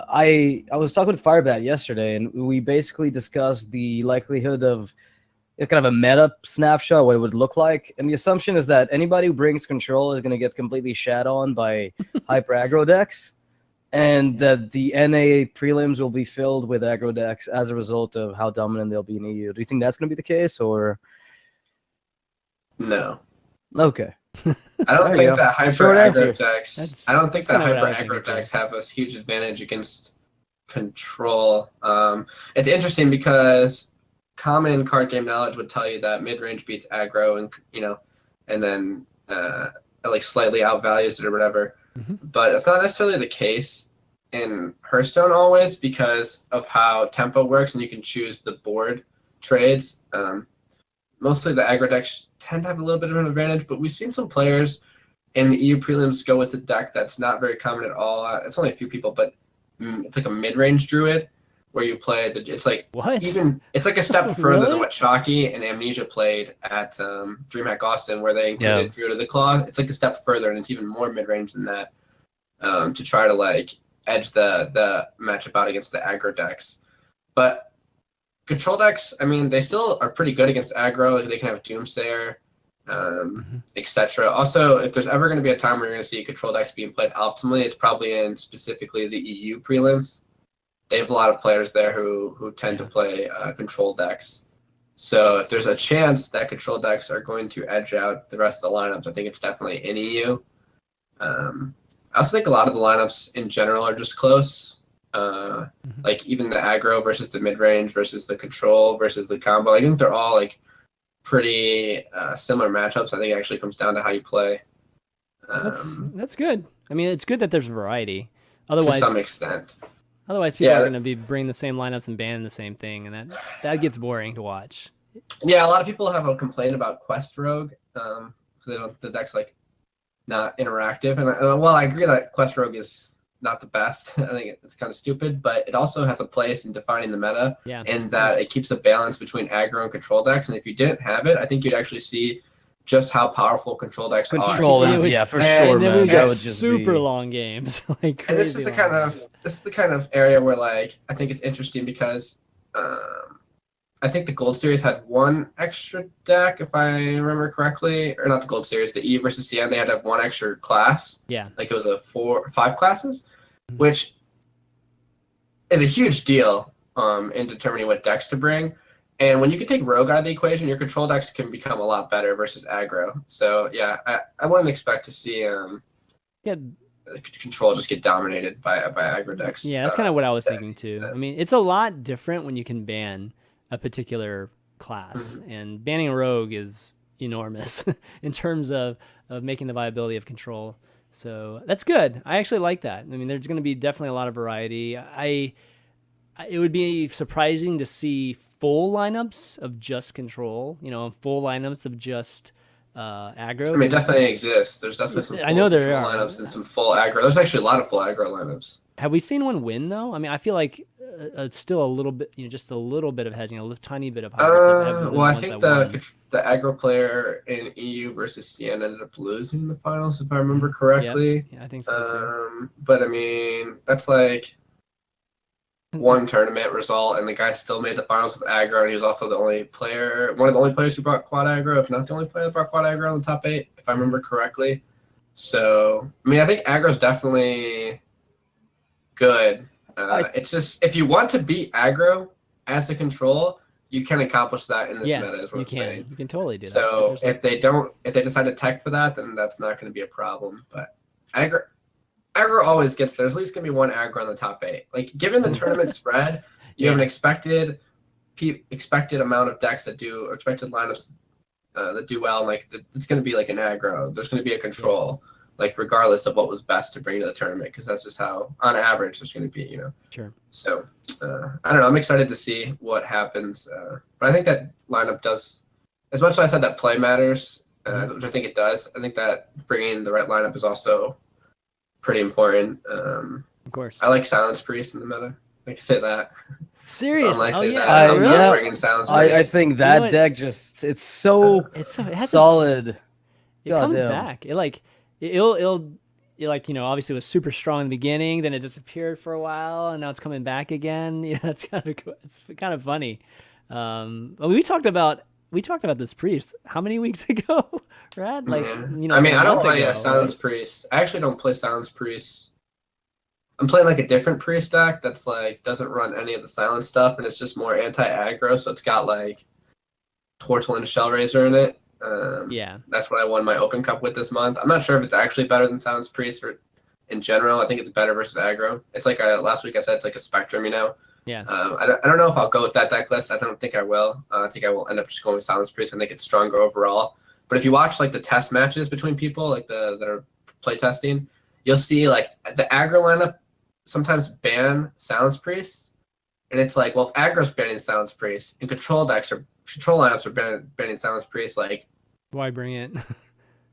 I was talking with Firebat yesterday, and we basically discussed the likelihood of it's kind of a meta snapshot what it would look like. And the assumption is that anybody who brings control is going to get completely shat on by hyper aggro decks, and that the NA prelims will be filled with aggro decks as a result of how dominant they'll be in EU. Do you think that's going to be the case, or? No. Okay. I don't think that hyper Short answer. aggro decks. I don't think that hyper aggro decks have a huge advantage against control. It's interesting because common card game knowledge would tell you that mid range beats aggro, and and then like slightly outvalues it or whatever. But it's not necessarily the case in Hearthstone always because of how tempo works, and you can choose the board trades. Mostly the aggro decks tend to have a little bit of an advantage, but we've seen some players in the EU prelims go with a deck that's not very common at all. It's only a few people, but it's like a mid-range druid where you play it's like it's like a step further than what Chalky and Amnesia played at DreamHack Austin, where they included Druid of the Claw. It's like a step further, and it's even more mid-range than that, to try to like edge the matchup out against the aggro decks. But control decks, I mean, they still are pretty good against aggro. Like they can have a Doomsayer, etc. Also, if there's ever going to be a time where you're going to see control decks being played optimally, it's probably in specifically the EU prelims. They have a lot of players there who tend to play control decks. So if there's a chance that control decks are going to edge out the rest of the lineups, I think it's definitely in EU. I also think a lot of the lineups in general are just close. Like even the aggro versus the mid-range versus the control versus the combo. I think they're all like pretty similar matchups. I think it actually comes down to how you play. That's good. I mean, it's good that there's variety. Otherwise, to some extent. Otherwise, people are going to be bringing the same lineups and banning the same thing, and that gets boring to watch. Yeah, a lot of people have a complaint about Quest Rogue because the deck's like not interactive. And well, I agree that Quest Rogue is not the best. I think it's kind of stupid, but it also has a place in defining the meta, and that it keeps a balance between aggro and control decks. And if you didn't have it, I think you'd actually see just how powerful control decks are. Control is, for sure, man. That would just super long games. Like and this is the kind of area where like I think it's interesting because I think the Gold Series had one extra deck, if I remember correctly, or not the Gold Series, the E versus CN, they had to have one extra class. Yeah. Like it was a 4 or 5 classes, which is a huge deal in determining what decks to bring. And when you can take Rogue out of the equation, your control decks can become a lot better versus aggro. So yeah, I wouldn't expect to see control just get dominated by aggro decks. Yeah, that's kind of what I was thinking too. I mean, it's a lot different when you can ban a particular class, and banning a rogue is enormous in terms of making the viability of control. So that's good. I actually like that. I mean, there's going to be definitely a lot of variety. It would be surprising to see full lineups of just control, full lineups of just aggro. I mean, it definitely exists. There's definitely some full lineups and some full aggro. There's actually a lot of full aggro lineups. Have we seen one win though? I mean, I feel like still a little bit, just a little bit of hedging, a tiny bit of hybrids. Well, I think the aggro player in EU versus CN ended up losing in the finals, if I remember correctly. Yeah, I think so too. But I mean, that's like one tournament result, and the guy still made the finals with aggro, and he was also one of the only players who brought quad aggro, if not the only player that brought quad aggro in the top 8, if I remember correctly. So, I mean, I think aggro is definitely good. It's just, if you want to beat aggro as a control, you can accomplish that in this meta, is what I'm saying. You can totally do that. So if they decide to tech for that, then that's not going to be a problem. But aggro always gets there. There's at least going to be one aggro in the top 8. Like, given the tournament spread, you have an expected amount of decks that do, or expected lineups that do well. And like, it's going to be like an aggro. There's going to be a control. Like, regardless of what was best to bring to the tournament, because that's just how, on average, there's going to be, Sure. So, I don't know. I'm excited to see what happens. But I think that lineup does, as much as I said that play matters, which I think it does, I think that bringing the right lineup is also pretty important. Of course. I like Silence Priest in the meta. I can say that. Serious? Unlikely that I'm not bringing Silence Priest. I think that deck just, it's so solid. It comes back. It'll obviously it was super strong in the beginning, then it disappeared for a while, and now it's coming back again. It's kind of funny. We talked about we talked about this priest how many weeks ago, right? Like, Yeah. you know, I mean, a I don't month play ago, Silence right? Priest. I actually don't play Silence Priest. I'm playing like a different priest deck that's like doesn't run any of the silence stuff, and it's just more anti-aggro. So it's got like Tortle and Shellraiser in it. Yeah. That's what I won my Open Cup with this month. I'm not sure if it's actually better than Silence Priest or in general. I think it's better versus aggro. It's like last week I said it's like a spectrum, you know. Yeah. I don't know if I'll go with that deck list. I don't think I will. I think I will end up just going with Silence Priest. I think it's stronger overall. But if you watch like the test matches between people, like that are play testing, you'll see like the aggro lineup sometimes ban Silence Priests, and it's like, well, if aggro's banning Silence Priests and control lineups are banning Silence Priests, like, Why bring it?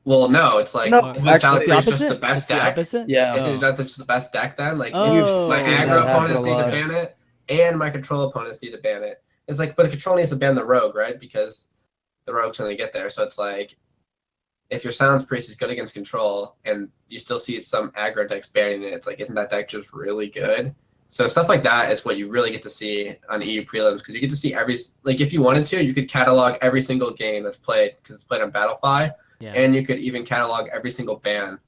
well, no, it's like, No, isn't actually, Silence It's the Priest just opposite. the best It's the deck? opposite. Yeah. Isn't Oh. it just the best deck then? Like, Oh. my seen aggro that happen opponents a need to lot. ban it, and my control opponents need to ban it. It's like, but the control needs to ban the rogue, right? Because the rogue's gonna get there. So it's like, if your Silence Priest is good against control, and you still see some aggro decks banning it, it's like, isn't that deck just really good? So stuff like that is what you really get to see on EU prelims, because you get to see if you wanted to, you could catalog every single game that's played because it's played on Battlefy, Yeah. and you could even catalog every single ban,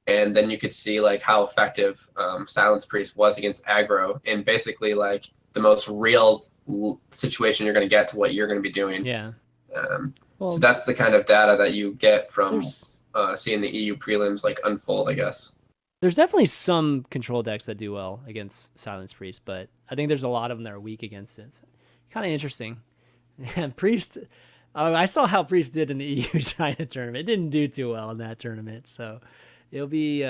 and then you could see like how effective Silence Priest was against aggro in basically like the most real situation you're going to get to what you're going to be doing. Yeah. So that's the kind of data that you get from there's seeing the EU prelims like unfold, I guess. there's definitely some control decks that do well against Silence Priest, but I think there's a lot of them that are weak against it. Kind of interesting. And Priest, I saw how Priest did in the EU China tournament. It didn't do too well in that tournament, so it'll be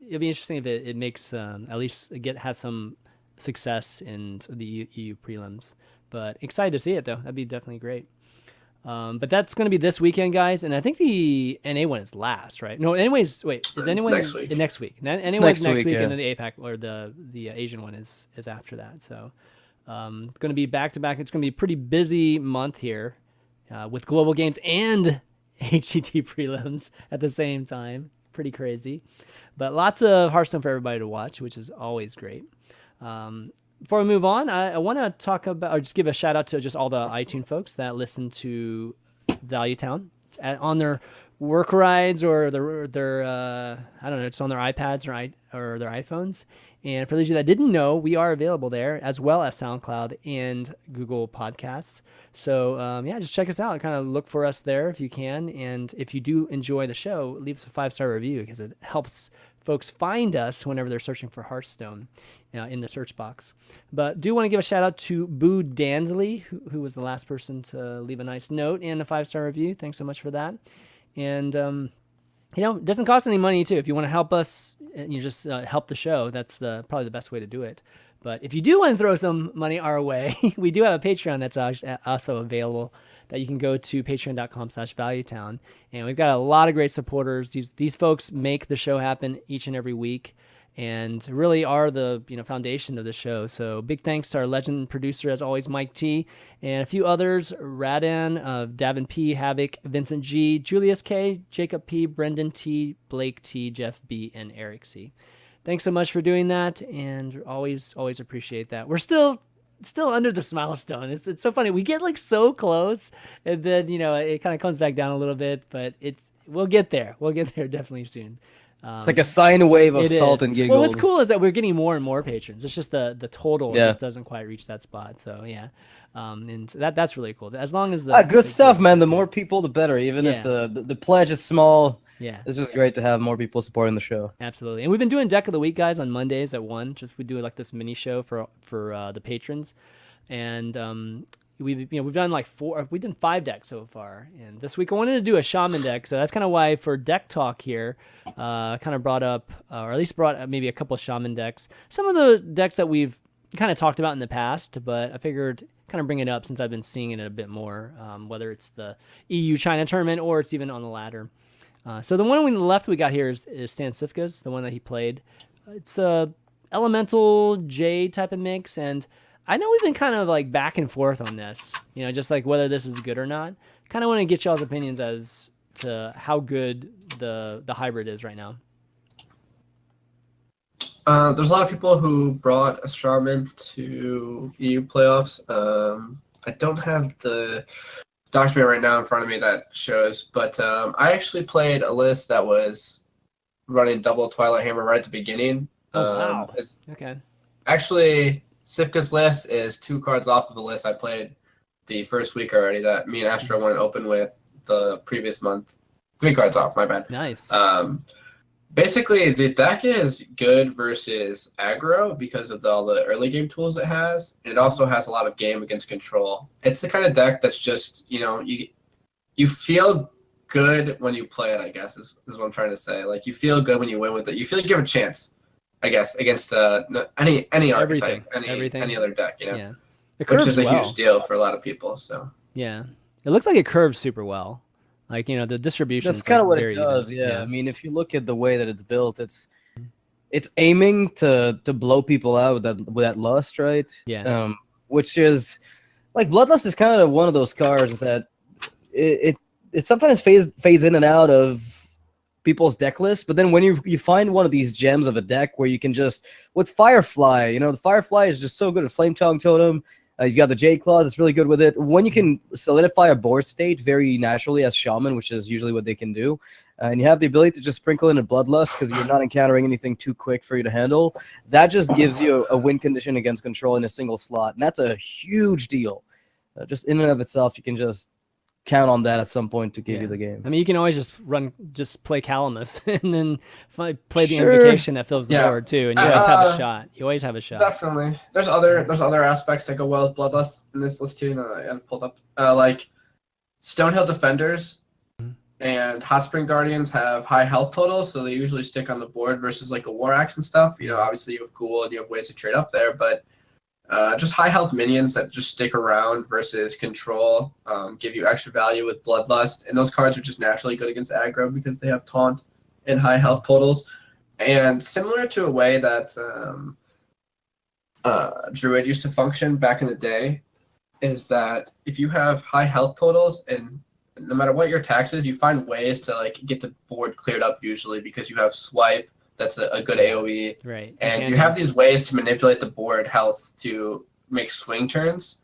interesting if it makes at least has some success in the EU prelims. But excited to see it though. That'd be definitely great. But that's going to be this weekend, guys, and I think the NA one is last, right? No, anyways, wait, is anyone next week? Next week? NA next next week, week, yeah. and then the APAC or the Asian one is after that. So, it's going to be back to back. It's going to be a pretty busy month here, with global games and HCT prelims at the same time. Pretty crazy, but lots of Hearthstone for everybody to watch, which is always great. Before we move on, I want to talk about, or just give a shout out to just all the iTunes folks that listen to Value Town on their work rides or their I don't know, it's on their iPads or their iPhones. And for those of you that didn't know, we are available there as well as SoundCloud and Google Podcasts. So just check us out. Kind of look for us there if you can. And if you do enjoy the show, leave us a 5-star review because it helps folks find us whenever they're searching for Hearthstone in the search box. But do want to give a shout out to Boo Dandley, who was the last person to leave a nice note and a 5-star review. Thanks so much for that. And it doesn't cost any money too. If you want to help us, you just help the show. That's probably the best way to do it. But if you do want to throw some money our way, we do have a Patreon that's also available that you can go to patreon.com/valuetown. And we've got a lot of great supporters. These folks make the show happen each and every week and really are the foundation of the show. So big thanks to our legend producer, as always, Mike T, and a few others, Radan, Davin P, Havoc, Vincent G, Julius K, Jacob P, Brendan T, Blake T, Jeff B, and Eric C. Thanks so much for doing that, and always appreciate that. We're still under the milestone. It's so funny. We get like so close, and then it kind of comes back down a little bit, but we'll get there. We'll get there definitely soon. It's like a sine wave of It salt is. and giggles. Well, what's cool is that we're getting more and more patrons. It's just the total just doesn't quite reach that spot. So yeah, and that's really cool. As long as good stuff, man. The more people, the better. Even if the pledge is small, it's just great to have more people supporting the show. Absolutely. And we've been doing Deck of the Week, guys, on Mondays at 1. We do like this mini show for the patrons, and we've done like 4. We've done 5 decks so far, and this week I wanted to do a Shaman deck. So that's kind of why for deck talk here, kind of brought up, or at least brought maybe a couple of Shaman decks. Some of the decks that we've kind of talked about in the past, but I figured kind of bring it up since I've been seeing it a bit more, whether it's the EU China tournament or it's even on the ladder. So the one on the left we got here is Stan Sifka's, the one that he played. It's a elemental Jade type of mix, and I know we've been kind of like back and forth on this, just like whether this is good or not. Kind of want to get y'all's opinions as to how good the hybrid is right now. There's a lot of people who brought a Shaman to EU playoffs. I don't have the document right now in front of me that shows. But I actually played a list that was running double Twilight Hammer right at the beginning. Oh wow. It's Okay. actually Sifka's list is 2 cards off of a list I played the first week already that me and Astro went open with the previous month. 3 cards off, my bad. Nice. Basically, the deck is good versus aggro because of all the early game tools it has. And it also has a lot of game against control. It's the kind of deck that's just, you feel good when you play it, I guess, is what I'm trying to say. Like, you feel good when you win with it. You feel like you have a chance, I guess, against any archetype, any other deck, Yeah. It which curves is a well. huge deal for a lot of people. So Yeah. It looks like it curves super well. Like, the distribution. That's kind of what it very does. even. Yeah. I mean, if you look at the way that it's built, it's aiming to blow people out with that lust, right? Yeah. Which is like Bloodlust is kind of one of those cards that it sometimes fades in and out of people's deck lists, but then when you find one of these gems of a deck where you can just with Firefly, the Firefly is just so good at Flame Tongue Totem. You've got the Jade Claws, it's really good with it. When you can solidify a board state very naturally as Shaman, which is usually what they can do, and you have the ability to just sprinkle in a Bloodlust because you're not encountering anything too quick for you to handle, that just gives you a win condition against control in a single slot, and that's a huge deal. Just in and of itself, you can just count on that at some point to give you the game. I mean, you can always just play Calamus and then play the invocation that fills the board too, and you always have a shot. You always have a shot. Definitely. There's other aspects that go well with Bloodlust in this list too. I haven't pulled up like Stonehill Defenders and Hot Spring Guardians have high health totals, so they usually stick on the board versus like a War Axe and stuff. Obviously you have Ghoul and you have ways to trade up there, but just high health minions that just stick around versus control give you extra value with Bloodlust, and those cards are just naturally good against aggro because they have taunt and high health totals. And similar to a way that Druid used to function back in the day is that if you have high health totals and no matter what your tax is, you find ways to like get the board cleared up usually because you have Swipe. That's a good AoE. Right. And you have these ways to manipulate the board health to make swing turns.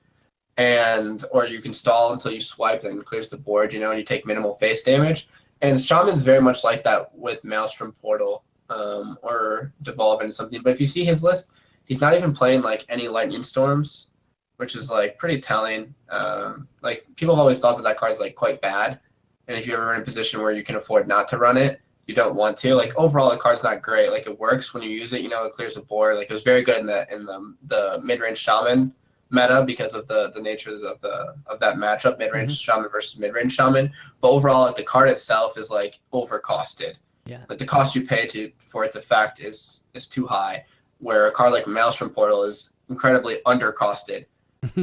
Or you can stall until you swipe and it clears the board, and you take minimal face damage. And Shaman's very much like that with Maelstrom Portal or Devolve into something. But if you see his list, he's not even playing like any Lightning Storms, which is like pretty telling. Like people have always thought that card's like quite bad. And if you're ever in a position where you can afford not to run it, you don't want to. Like overall, the card's not great. Like it works when you use it. It clears the board. Like it was very good in the mid range Shaman meta because of the nature of that matchup, mid range Shaman versus mid range Shaman. But overall, like the card itself is like overcosted. Yeah. Like the cost you pay for its effect is too high. Where a card like Maelstrom Portal is incredibly undercosted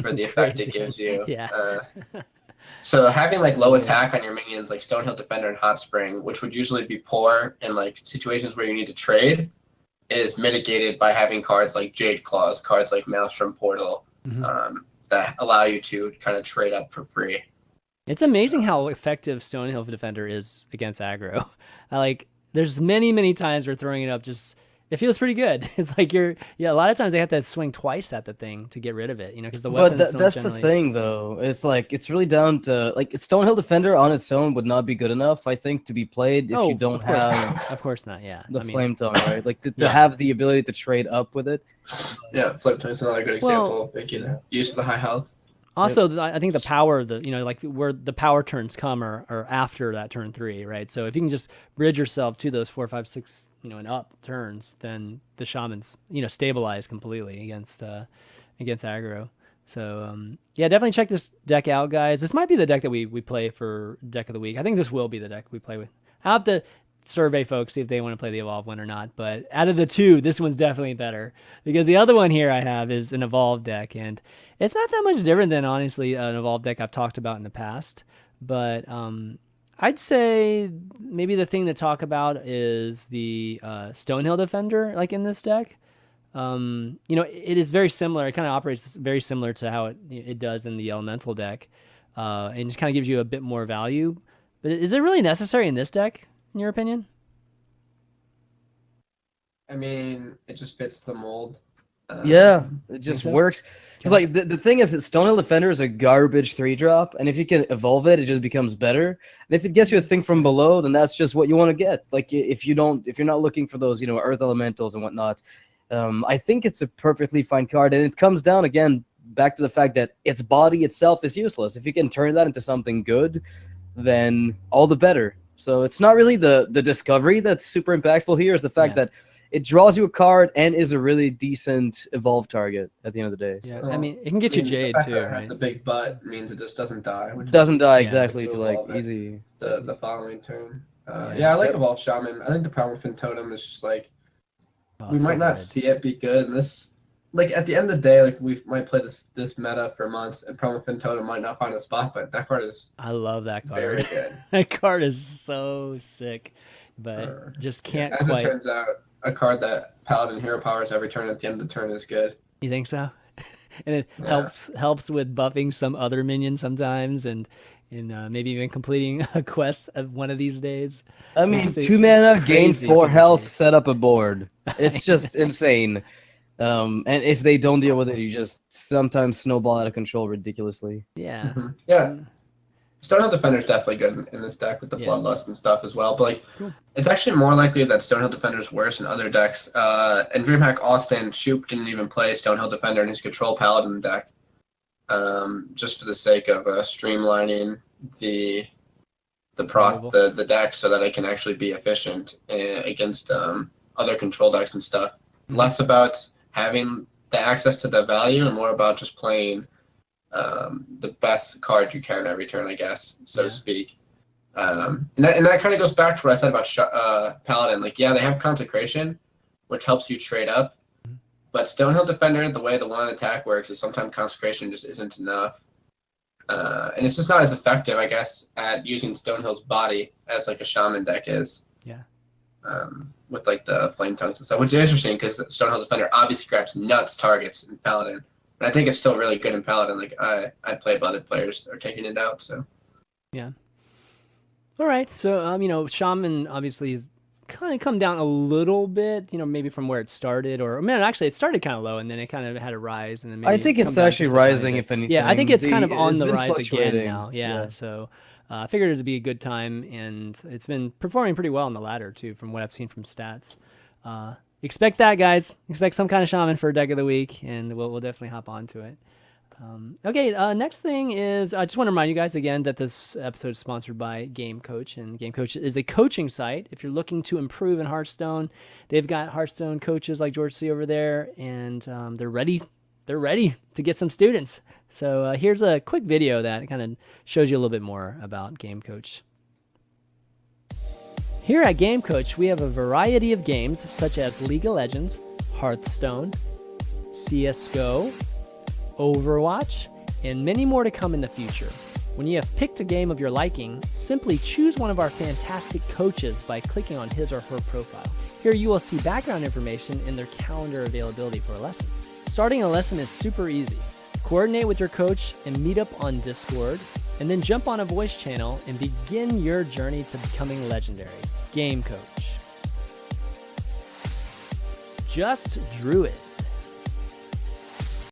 for the effect it gives you. Yeah. So having like low attack on your minions like Stonehill Defender and Hot Spring, which would usually be poor in like situations where you need to trade, is mitigated by having cards like Jade Claws, cards like Maelstrom Portal, that allow you to kind of trade up for free. It's amazing how effective Stonehill Defender is against aggro. There's many times where throwing it up it feels pretty good. It's like a lot of times they have to swing twice at the thing to get rid of it, because the weapons. But that's the thing, though. It's like it's really down to like Stonehill Defender on its own would not be good enough, I think, to be played if you don't have. Of course not. Yeah. The Flame Tongue, right? Like to have the ability to trade up with it. Yeah, Flame Tongue is another good example of making use of the high health. Also, I think the power, like where the power turns come are after that turn 3, right? So if you can just bridge yourself to those 4, 5, 6, and up turns, then the Shaman's, stabilize completely against aggro. So definitely check this deck out, guys. This might be the deck that we play for deck of the week. I think this will be the deck we play with. I'll have to survey folks, see if they want to play the Evolve one or not. But out of the two, this one's definitely better because the other one here I have is an Evolve deck, and it's not that much different than, honestly, an Evolve deck I've talked about in the past. But I'd say maybe the thing to talk about is the Stonehill Defender, like in this deck. It is very similar. It kind of operates very similar to how it does in the Elemental deck, and just kind of gives you a bit more value. But is it really necessary in this deck, in your opinion? I mean, it just fits the mold. Yeah, it just so? works. Because like the thing is that Stonehill Defender is a garbage 3-drop, and if you can evolve it, it just becomes better. And if it gets you a thing from below, then that's just what you want to get. Like if you're not looking for those, Earth Elementals and whatnot, I think it's a perfectly fine card. And it comes down again back to the fact that its body itself is useless. If you can turn that into something good, then all the better. So it's not really the discovery that's super impactful here. Is the fact that it draws you a card and is a really decent evolve target at the end of the day. So. Yeah, I mean, it can get you Jade the fact too, that it right? has a big butt means it just doesn't die. Which Doesn't die Yeah. exactly to to like evolve it. easy. The following turn. Yeah. Yeah, I like Evolve Shaman. I think the Powerfin Totem is just like we it's might so not good. see it be good. And this, like at the end of the day, like we might play this meta for months, and Promofin Totem might not find a spot, but that card is I love that card. very good. That card is so sick, but just can't As quite. it turns out, a card that Paladin hero powers every turn at the end of the turn is good. You think so? And it helps with buffing some other minion sometimes, and maybe even completing a quest of one of these days. I mean, It's 2 mana, gain crazy 4 health, sometimes. set up a board. It's just insane. And if they don't deal with it, you just sometimes snowball out of control ridiculously. Yeah. Yeah. Stonehill Defender is definitely good in this deck with the Bloodlust and stuff as well. But like, it's actually more likely that Stonehill Defender is worse in other decks. And DreamHack Austin, Shoop didn't even play Stonehill Defender in his Control Paladin deck, just for the sake of streamlining the deck so that it can actually be efficient against other control decks and stuff. Less about having the access to the value and more about just playing the best card you can every turn, I guess, so to speak. And that kind of goes back to what I said about Paladin. Like, yeah, they have Consecration, which helps you trade up. But Stonehill Defender, the way the one attack works is sometimes Consecration just isn't enough. And it's just not as effective, I guess, at using Stonehill's body as like a Shaman deck is. Yeah. With like the Flame Tongues and stuff, which is interesting because Stonehill Defender obviously grabs nuts targets in Paladin. And I think it's still really good in Paladin. Like I'd play Blooded players are taking it out. So Yeah. All right. So Shaman obviously has kind of come down a little bit. Maybe from where it started, or actually it started kind of low and then it kind of had a rise, and then maybe I think it's actually rising, if anything. Yeah, I think it's kind of on it's the been rise again fluctuating. now. Yeah. So I figured it would be a good time, and it's been performing pretty well on the ladder too, from what I've seen from stats. Expect that, guys. Expect some kind of Shaman for deck of the week, and we'll definitely hop onto it. Okay, next thing is I just want to remind you guys again that this episode is sponsored by GameCoach, and GameCoach is a coaching site. If you're looking to improve in Hearthstone, they've got Hearthstone coaches like George C over there, and they're ready to get some students. So here's a quick video that kind of shows you a little bit more about GameCoach. Here at GameCoach, we have a variety of games such as League of Legends, Hearthstone, CSGO, Overwatch, and many more to come in the future. When you have picked a game of your liking, simply choose one of our fantastic coaches by clicking on his or her profile. Here you will see background information and their calendar availability for a lesson. Starting a lesson is super easy. Coordinate with your coach and meet up on Discord, and then jump on a voice channel and begin your journey to becoming legendary. GameCoach. Just Druid.